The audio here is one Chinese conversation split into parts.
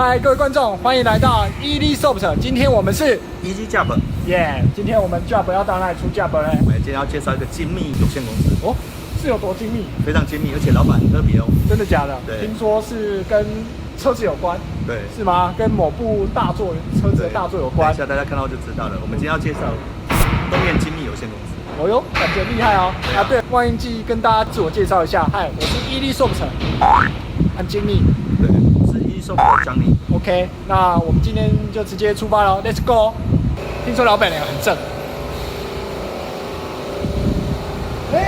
嗨，各位观众，欢迎来到 EasySoft。今天我们是 EasyJob，今天我们 Job 要到哪里出 Job 呢？我们今天要介绍一个精密有限公司哦，是有多精密？非常精密，而且老板很特别哦。真的假的？对，听说是跟车子有关。对，是吗？跟某部大作车子的大作有关。等一下大家看到就知道了。我们今天要介绍东元精密有限公司。哦哟，感觉厉害哦！啊，对，忘记跟大家自我介绍一下，嗨，我是EasySoft，很精密。对，是 EasySoft 的江宁。OK， 那我们今天就直接出发喽 ，Let's go！ 听说老板娘很正。应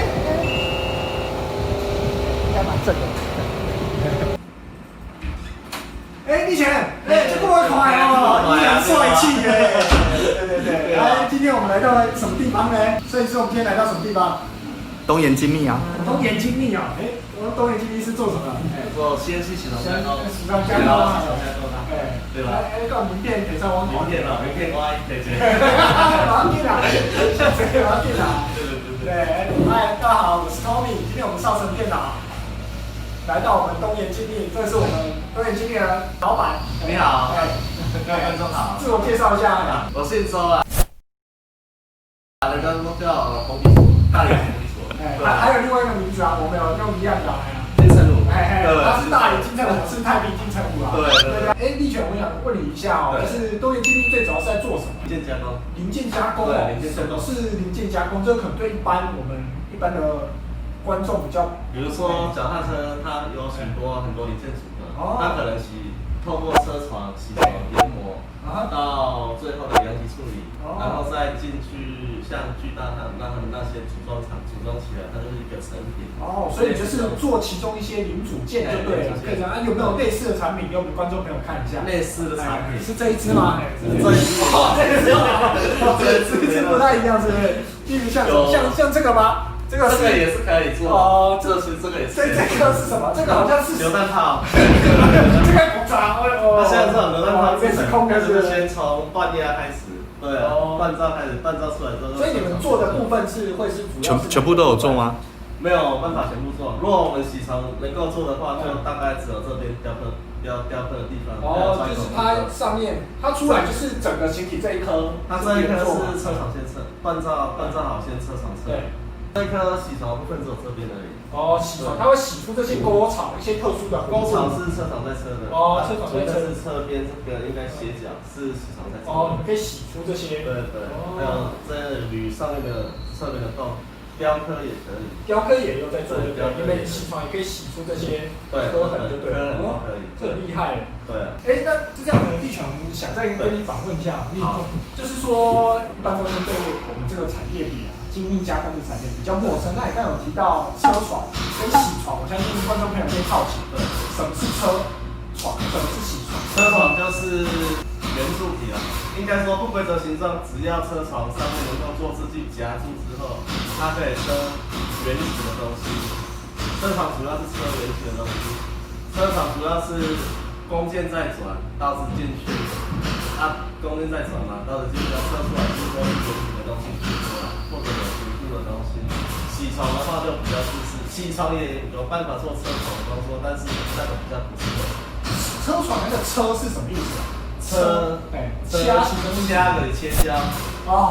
该蛮正的。立贤，这么快哦，依然帅气耶！对。来，今天我们来到什么地方呢？所以说我们今天来到什么地方？东元精密啊。东元精密啊，我们东元精密是做什么？做 CNC 洗头加工，洗头加工啊，对吧？到名片给上网名片啊，名片歪，对。马上进来，下次马上进来。对。嗨，大家好，我是 Tommy， 今天我们少成电脑来到我们东元精密，这是我们东元精密的老板。你好，各位观众好，自我介绍一下。我姓周啊，那个叫红笔所，大连红笔所。还有另外一个名字啊，我们有用一样的。金城武，他是大连金城武，我是太平金城武啊。对。立全，我想问你一下哦，就是东元精密最主要是在做什么？零件加工。零件加工哦，什么是零件加工？这可能对我们一般的观众比较，比如说脚踏车，它有很多零件组合，它可能透过车床洗床研磨，到最后的阳极处理，然后再进去像巨大厂让他们那些组装厂组装起来，它就是一个成品。所以你就是做其中一些零组件就对了。可以讲有没有类似的产品给我们观众朋友看一下？类似的产品是这一支吗？这一支不太一样，是不是？例如像这个吗？这个也是可以做这个也是。这个是什么？这个好像是榴弹炮。这个鼓掌那现在这种榴弹炮是空的，是先从半压开始，对半造开始，半造出来之后。所以你们做的部分会是主要全部都有做吗？没有办法全部做。如果我们洗床能够做的话，就大概只有这边雕刻的地方。就是它上面，它出来就是整个形体这一颗。它这一颗是车床先测，半造好先车床测。对。这一颗洗床部分只有这边而已。洗床，它会洗出这些沟槽，一些特殊的。沟槽是车床在车的。车床在车。是侧边这个应该斜角是洗床在车。你们可以洗出这些。对。还有在铝上面的侧面的洞。雕刻也可以，雕刻也有在做，对不对？因为洗床也可以洗出这些刻痕，就对了。可以，这很厉害。对。那就这样的，立全想再跟你访问一下，就是说，一般观众对我们这个产业比精密加工的产业比较陌生。那你刚刚有提到车床跟洗床，我相信观众朋友会好奇，什么是车床，什么是洗床？车床就是圆柱体了，应该说不规则形状，只要车床上面能够做自己夹住之后，它可以车圆形的东西。车床主要是车圆形的东西，车床主要是弓箭在转，刀子进去，弓箭在转嘛，刀子进去，车出来就是说圆形的东西出来，或者有弧度的东西。洗床的话就比较自私，洗床也有办法做车床的工作，但是那个比较不适合。车床那个车是什么意思啊？掐的切削，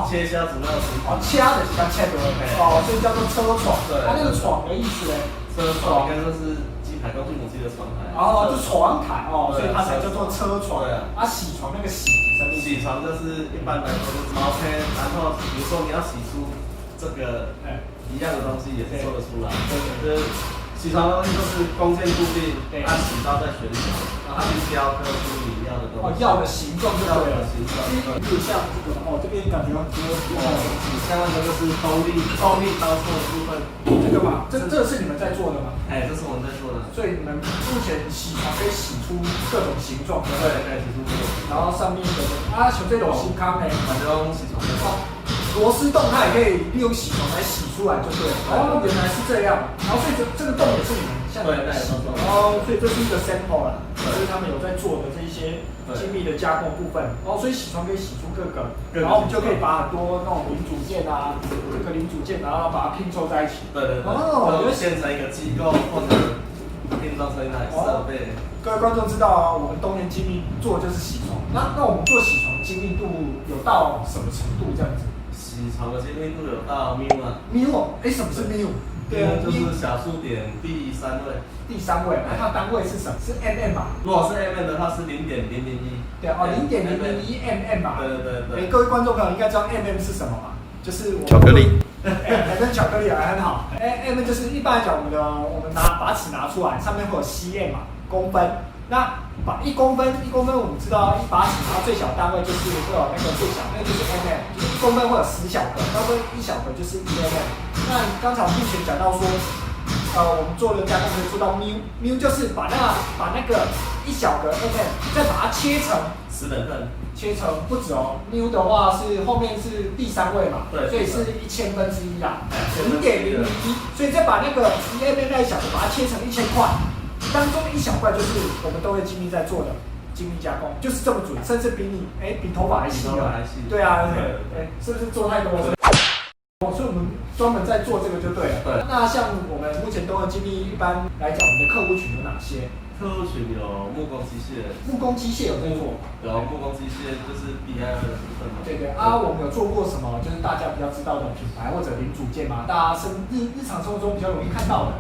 切削主要是掐的是它切的，所以叫做车床。它那个床的意思呢？车床应该说是机台工具母机的床台。就床台所以它才叫做车床。洗床那个洗床就是一般来说就是毛坯，然后比如说你要洗出这个一样的东西也是做得出来。就是洗床的东西就是弓箭固定，洗刀在旋转，然后去雕刻出你要的东西。要的形状就对了。形状。比如像这个这边感觉很多像那个就是锋利刀错的部分。这个嘛，这是你们在做的吗？这是我们在做的。所以你们目前洗床可以洗出各种形状。对，可以洗出各种形状。然后上面的像这种新康用洗床螺丝洞它也可以利用洗床来洗出来，就对了。原来是这样。然后所以这个洞也是你们像你们洗的。所以这是一个 sample 啦，就是他们有在做的这一些精密的加工部分。所以洗床可以洗出各个，然后我们就可以把很多那种零组件这个零组件，然后把它拼凑在一起。对。就变成一个机构或者拼装成一台设备。各位观众知道啊，我们东元精密做的就是铣床。那我们做铣床精密度有到什么程度这样子？铣床的精密度有到缪啊。缪，什么是缪？对啊，就是小数点第3位。第3位，那它单位是什么？是 mm 吧？如果是 mm 的话是0.001。对0.001 mm 吧。对。各位观众朋友应该知道 mm 是什么吧？就是巧克力。跟巧克力很好。mm 就是一般来讲，我们把尺拿出来，上面会有 cm 嘛，公分。那把1公分，我们知道一把尺它最小单位就是会有那个最小，那个就是 mm， 就是1公分会有10小格，差不多1小格就是1 mm。那刚才我们目前讲到说，我们做的加工可以做到缪就是把那个1小格 mm 再把它切成10等份。切成不止哦，缪的话是后面是第3位嘛，对，所以是1000分之一啦，0.001，所以再把那个1 mm 那一小格把它切成1000块，当中1小块就是我们都会精密在做的精密加工，就是这么准，甚至比头发还细哦，对啊，是不是做太多了？所以我们专门在做这个就对了。对。那像我们目前东元精密一般来讲，我们的客户群有哪些？客户群有木工机械，木工机械有在做，有木工机械就是 DIY 的部分嘛。对我们有做过什么？就是大家比较知道的品牌或者零组件嘛，大家日常生活中比较容易看到的。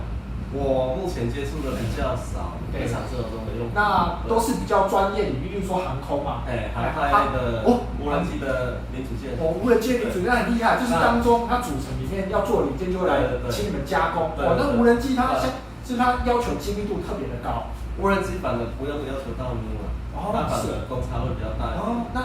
我目前接触的比较少，日常生活中的用户。那都是比较专业领域，例如说航空嘛，航太的无人机的零组件。无人机的零组件很厉害，就是当中它组成里面要做的零件就会来请你们加工。那无人机它要求精密度特别的高。无人机反而不用要求到缪了，它反而公差会比较大。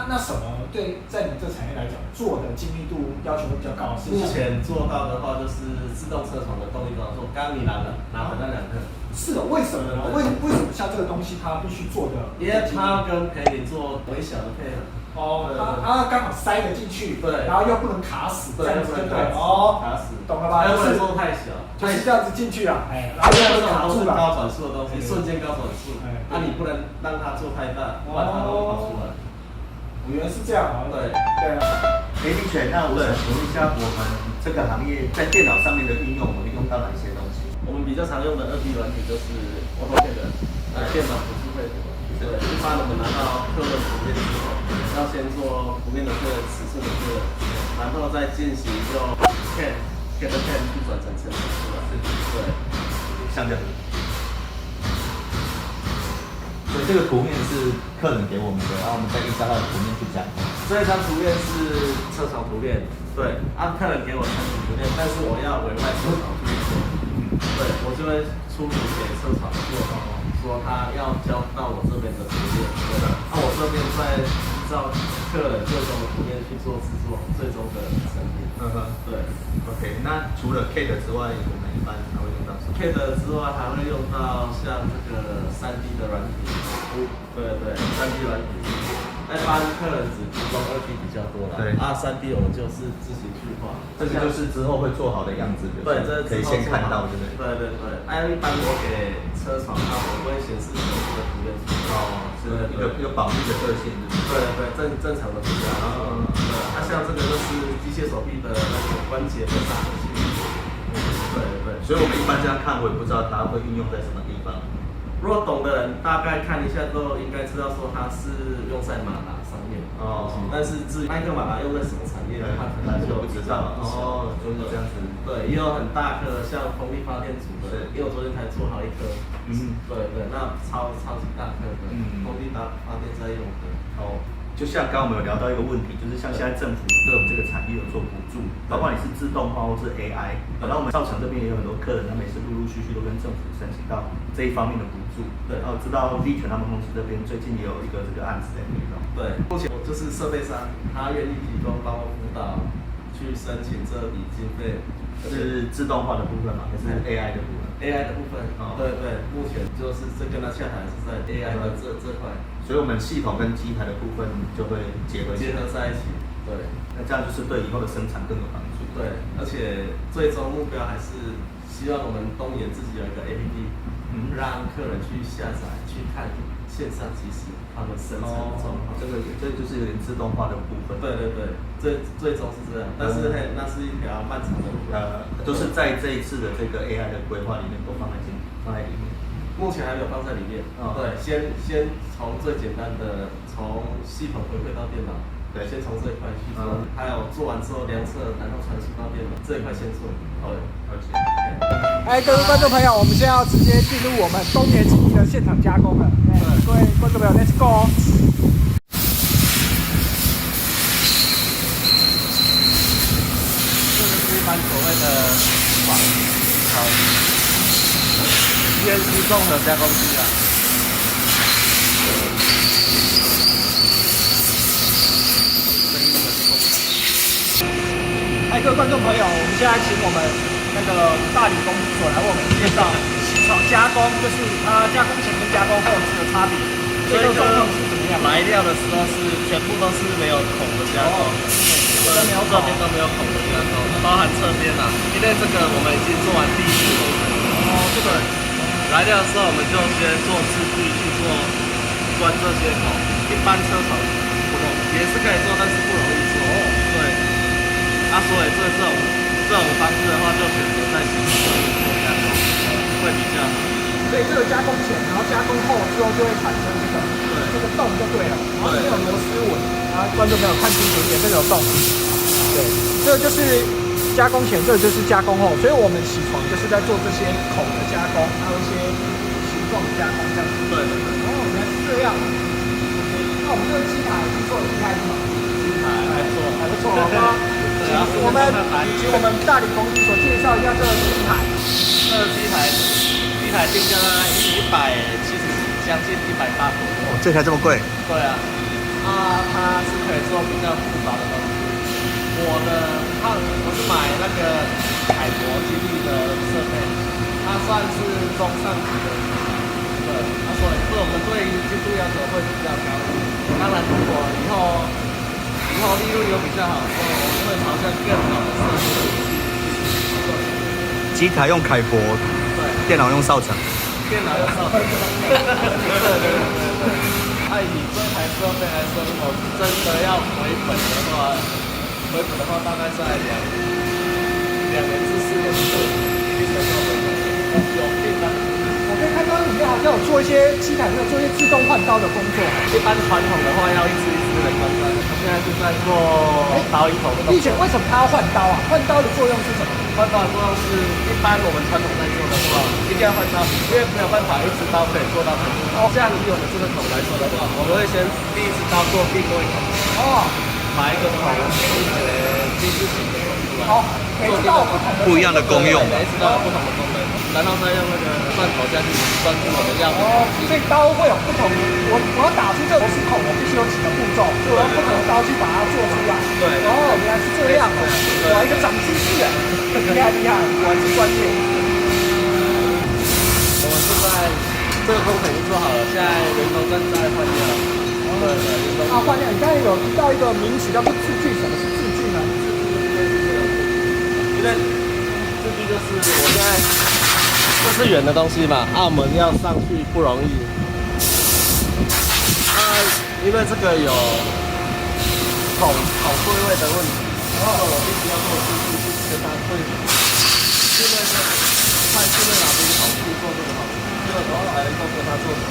那什么对在你这产业来讲做的精密度要求会比较高？目前做到的话就是自动车床的动力装置，刚刚你拿的那2个。是的，为什么呢？为什么像这个东西它必须做的？因为它跟陪你做微小的配合。它刚好塞得进去，对，然后又不能卡死，这样子对，卡死，懂了吧？又不能做太小，就是这样子进去啊，然后又不能卡住了。高转速的东西，瞬间高转速，你不能让它做太大，不然它会跑出来。原来是这样啊，对。立全，那我想请问一下，我们这个行业在电脑上面的应用，我们用到哪些东西？我们比较常用的2D 软体就是 AutoCAD，电脑辅助绘图。对，一般我们拿到客人图片之后，要先做图片的确认、尺寸的确认，然后再进行用 CAD 去转成程式出来。对，像这样。所以这个图面是客人给我们的，然后我们再依照他的图面去加工。这一张图片是车床图片，对，客人给我产品图片，但是我要委外车床去做，对，我就会出图给车床做，说他要交到我这边的图片，对，我这边再依照客人最终的图片去做制作最终的成品。对。OK， 那除了 CAD 之外，我们一般还会用到什么 ？CAD 之外还会用到像这个3D 的软体，对，3D 软体。一般客人只提供2D 比较多啦，对，3D 我们就是自行去画。这个就是之后会做好的样子，对，这可以先看到，对不对？对。一般我给车床，它不会显示全部的图片出来。是一个保密的特性。对，正常的图片。像这个就是机械手臂的那个关节的大合器。对。所以我们一般这样看，我也不知道它会运用在什么地方。如果懂的人大概看一下都应该知道说它是用在马达上面。但是至于那个马达用在什么产业，他可能就不知道。就是这样子。对，也有很大颗，像风力发电组的，因为我昨天才做好一颗。对，那超级大颗的，风力发电在用的。就像刚刚我们有聊到一个问题，就是像现在政府对我们这个产业有做补助，包括你是自动化或是 AI，然后我们造厂这边也有很多客人，他们也是陆续都跟政府申请到这一方面的补助。对，然后知道立全他们公司这边最近也有一个这个案子在推动。对，目前我就是设备商，他愿意提供帮我辅导去申请这笔经费。是自动化的部分嘛，还是 AI 的部分 ？AI 的部分。对，目前就是这跟他洽谈是在 AI 的这块。所以我们系统跟机台的部分就会结合在一起。对，那这样就是对以后的生产更有帮助。对，而且最终目标还是希望我们东研自己有一个 APP，让客人去下载去看线上即时他们生产的状况。这就是有点自动化的部分。对，最终是这样，但是那是一条漫长的路。都是在这一次的这个 AI 的规划里面都放在里面。目前还没有放在里面。对，先从最简单的，从系统回馈到电脑。对，先从这一块去做，还有做完之后量测，然后传输到电脑这一块先做。对，而且。哎，各位观众朋友，我们现在要直接进入我们东元基地的现场加工了。各位观众朋友 ，Let's go！ 这个是一般所谓的仿CNC 综合加工机啊。哎，各位观众朋友，我们现在请我们那个大理工所来为我们介绍起床加工，就是它加工前跟加工后的差别。这个状况是怎么样？来料的时候是全部都是没有孔的加工，这边都没有孔的加工，包含侧边啊。因为这个我们已经做完第一次工程。这个来料的时候我们就先做次序去做关这些孔，一般车厂不懂，也是可以做，但是不容易做。对。所以这种方式的话，就选择在洗车做加工，会比较好。所以这个加工前，然后加工后之后就会产生这个洞就对了，然后里面有螺丝纹，然后观众朋友看清楚一点，这个有洞。对，这个就是加工前，这个就是加工后，所以我们起床就是在做这些孔的加工，还有一些形状的加工这样子。对。哦，原来是这样。那我们这个机台是做的厉害是吗？机台还不错，还不错哦。我们请我们大理工所介绍一下这个机台。这个机台定价大概170，将近180左右。这台这么贵？对啊。它是可以做比较复杂的东西。我是买那个凯博基地的设备，它算是中上级的。对，所以我们对精度要求会比较高。当然，如果以后利润有比较好，我们会朝向更好的设备。机台用凯博，对，电脑用少成。电脑用少成。对。以这台设备来说，如果真的要回本的话，大概在2年至4年左右，一定能够回本。有订单。我可以看到里面好像有做一些机台，有做一些自动换刀的工作。一般传统的话要一支一支的换刀，现在是在做刀一头的。以前为什么他要换刀啊？换刀的作用是什么？换刀的作用是一般我们传统在做的话，一定要换刀，因为没有办法一支刀可以做到全部。像以我们这个桶来说的话，我们会先第一支刀做第一桶。买一个桶，第一支型的出来。每支刀不一样的功用。每一支都有不同的功能。然后再用那个钻头下去钻出我们要的。所以刀会有不同，我要打出这螺丝孔，我必须有几个步骤，所以我要不同的刀去把它做出来。对。原来是这样哦，哇，一个长知识哎，厉害，果然是专业。我们现在这个工程已经做好了，现在员工正在换料。对，换料，你刚才有提到一个名词叫做字距，什么是字距呢？因为字距就是我现在。这是圆的东西嘛，我们要上去不容易。因为这个有孔对位的问题，我必须要做次序去跟它对。现在是快速的拿这个孔去做这个好，这个时候才能够跟它做成。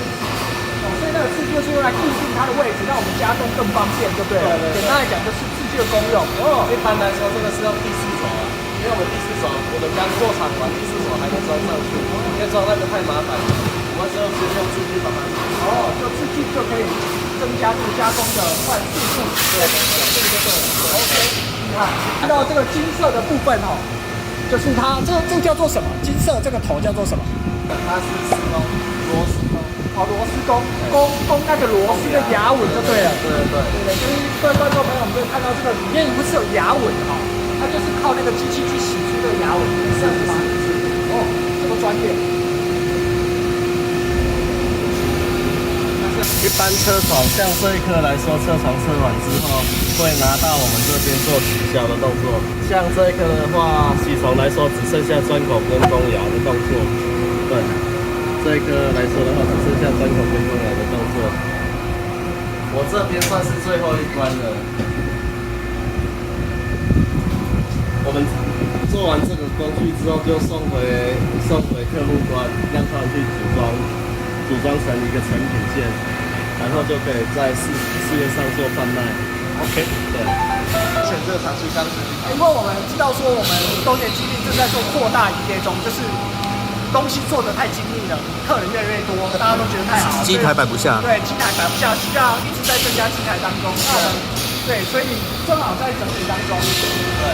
所以那个次序就是用来固定它的位置，让我们加工更方便，对不对？简单来讲就是次序的功用。一般来说，这个是用第4手啊。因为我们第4手，我们刚做厂完第4手还没装上去，因为装那个太麻烦了。我们只有先用次序把它。就次序就可以增加这个加工的快速度。对。OK， 你看，看到这个金色的部分就是它这个叫做什么？金色这个头叫做什么？它是螺丝工。螺丝工那个螺丝的牙纹就对了。对。就是各位观众朋友，我们可以看到这个里面不是有牙纹它就是靠那个机器去洗出这个牙纹，这样子吗？这么专业。一般车床像这一颗来说，车床测完之后会拿到我们这边做取消的动作。像这一颗的话，起床来说只剩下钻孔跟攻牙的动作。对，这一颗来说的话，只剩下钻孔跟攻牙的动作。我这边算是最后一关了。我们做完这个工具之后，就送回客户端，让他们去组装成一个成品线，然后就可以在市面上做贩卖。OK， 对。选这个厂区当时，因为我们知道说我们东元基地正在做扩大营业中，就是东西做的太精密了，客人越来越多，大家都觉得太好，机台摆不下。对，机台摆不下，需要一直在增加机台当中。那我们对，所以正好在整理当中。对。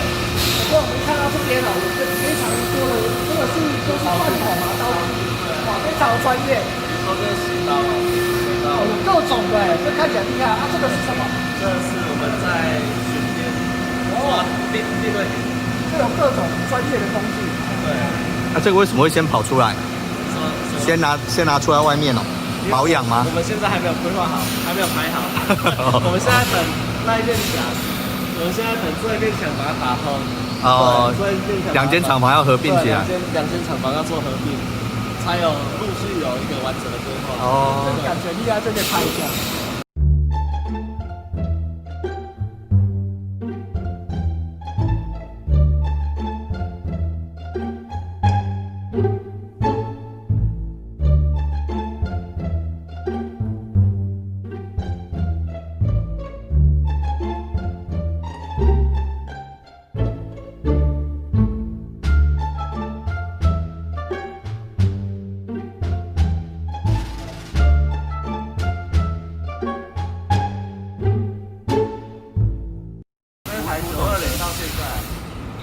不过我们看到这边哦，有非常多的，这个都是罐头嘛，刀具，哇，非常专业。比如说这个洗刀，哦，有各种的，这看起来厉害。啊，这个是什么？这是我们在巡边抓定位点。这有各种专业的工具。对。那这个为什么会先跑出来？先拿出来外面哦，保养吗？我们现在还没有规划好，还没有排好。我们现在等那一片墙，我们现在等这一片墙把它打通。哦，两间厂房要合并起来。两间厂房要做合并，才有陆续有一个完整的规划。哦，这个感觉厉害，这个拍一下。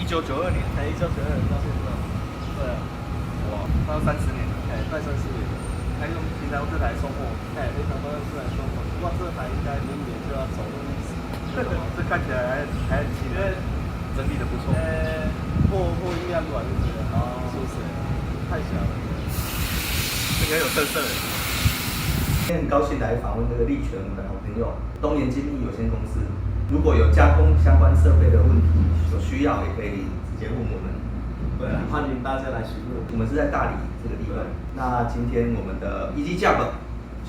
1992年，才1992年到现在，对啊，哇，快要30年了，快30年。还用平常这台送货，非常多人是来说过，不过这台应该明年就要走入历史。这看起来还很新，整理的不错。货运量管就觉得是不是太小了？这个很有特色。今天很高兴来访问这个力全我们的好朋友东元精密有限公司。如果有加工相关设备的问题，有需要也可以直接问我们。对啊，欢迎大家来询问。我们是在大理这个地方。那今天我们的EG Job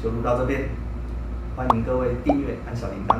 就录到这边，欢迎各位订阅按小铃铛。